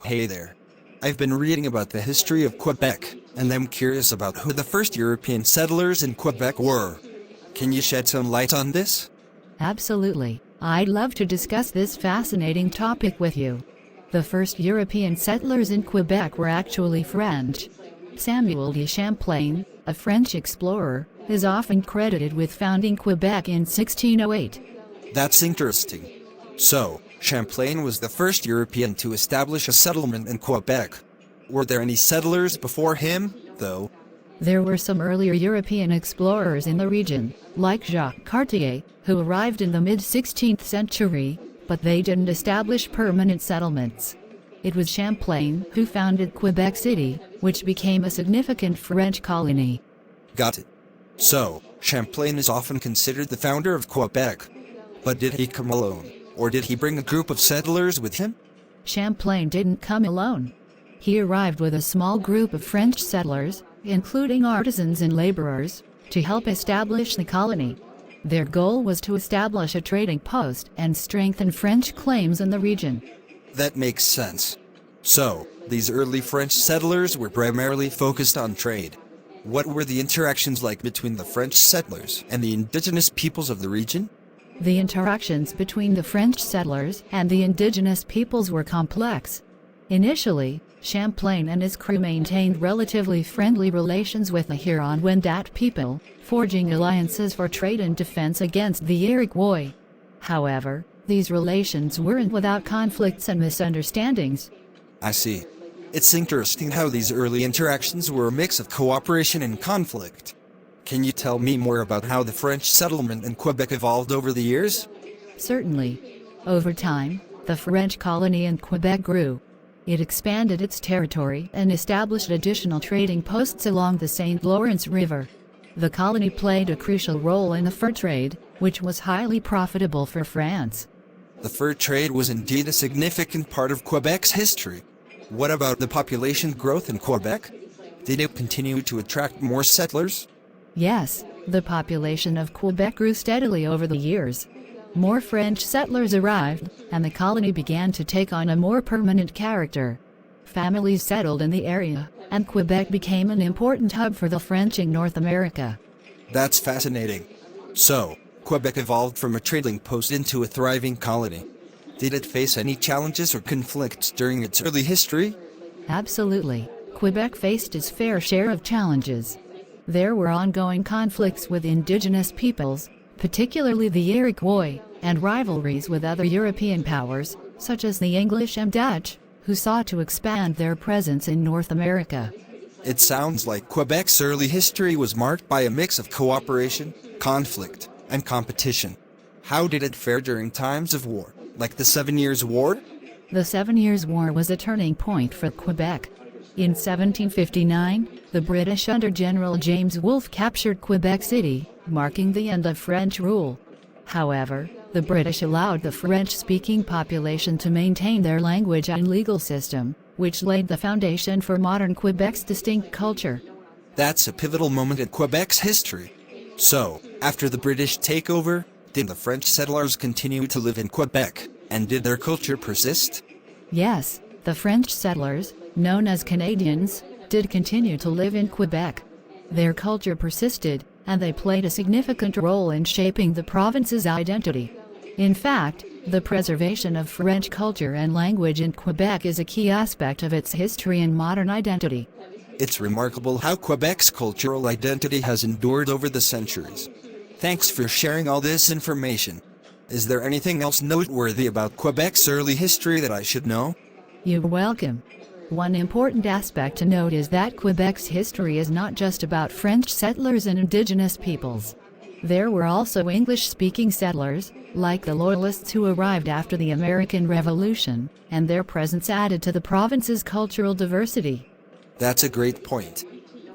Hey there. I've been reading about the history of Quebec, and I'm curious about who the first European settlers in Quebec were. Can you shed some light on this? Absolutely. I'd love to discuss this fascinating topic with you. The first European settlers in Quebec were actually French. Samuel de Champlain, a French explorer, is often credited with founding Quebec in 1608. That's interesting. So, Champlain was the first European to establish a settlement in Quebec. Were there any settlers before him, though? There were some earlier European explorers in the region, like Jacques Cartier, who arrived in the mid-16th century, but they didn't establish permanent settlements. It was Champlain who founded Quebec City, which became a significant French colony. Got it. So, Champlain is often considered the founder of Quebec. But did he come alone, or did he bring a group of settlers with him? Champlain didn't come alone. He arrived with a small group of French settlers, including artisans and laborers, to help establish the colony. Their goal was to establish a trading post and strengthen French claims in the region. That makes sense. So, these early French settlers were primarily focused on trade. What were the interactions like between the French settlers and the indigenous peoples of the region? The interactions between the French settlers and the indigenous peoples were complex. Initially, Champlain and his crew maintained relatively friendly relations with the Huron-Wendat people, forging alliances for trade and defense against the Iroquois. However, these relations weren't without conflicts and misunderstandings. I see. It's interesting how these early interactions were a mix of cooperation and conflict. Can you tell me more about how the French settlement in Quebec evolved over the years? Certainly. Over time, the French colony in Quebec grew. It expanded its territory and established additional trading posts along the St. Lawrence River. The colony played a crucial role in the fur trade, which was highly profitable for France. The fur trade was indeed a significant part of Quebec's history. What about the population growth in Quebec? Did it continue to attract more settlers? Yes, the population of Quebec grew steadily over the years. More French settlers arrived, and the colony began to take on a more permanent character. Families settled in the area, and Quebec became an important hub for the French in North America. That's fascinating. So, Quebec evolved from a trading post into a thriving colony. Did it face any challenges or conflicts during its early history? Absolutely. Quebec faced its fair share of challenges. There were ongoing conflicts with indigenous peoples, particularly the Iroquois, and rivalries with other European powers, such as the English and Dutch, who sought to expand their presence in North America. It sounds like Quebec's early history was marked by a mix of cooperation, conflict, and competition. How did it fare during times of war, like the 7 Years' War? The 7 Years' War was a turning point for Quebec. In 1759, the British under General James Wolfe captured Quebec City, marking the end of French rule. However, the British allowed the French-speaking population to maintain their language and legal system, which laid the foundation for modern Quebec's distinct culture. That's a pivotal moment in Quebec's history. So, after the British takeover, did the French settlers continue to live in Quebec, and did their culture persist? Yes, the French settlers, known as Canadians, did continue to live in Quebec. Their culture persisted, and they played a significant role in shaping the province's identity. In fact, the preservation of French culture and language in Quebec is a key aspect of its history and modern identity. It's remarkable how Quebec's cultural identity has endured over the centuries. Thanks for sharing all this information. Is there anything else noteworthy about Quebec's early history that I should know? You're welcome. One important aspect to note is that Quebec's history is not just about French settlers and indigenous peoples. There were also English-speaking settlers, like the Loyalists who arrived after the American Revolution, and their presence added to the province's cultural diversity. That's a great point.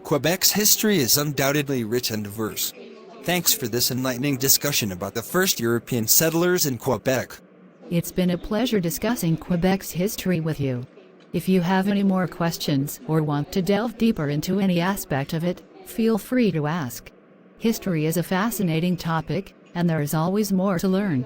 Quebec's history is undoubtedly rich and diverse. Thanks for this enlightening discussion about the first European settlers in Quebec. It's been a pleasure discussing Quebec's history with you. If you have any more questions or want to delve deeper into any aspect of it, feel free to ask. History is a fascinating topic, and there is always more to learn.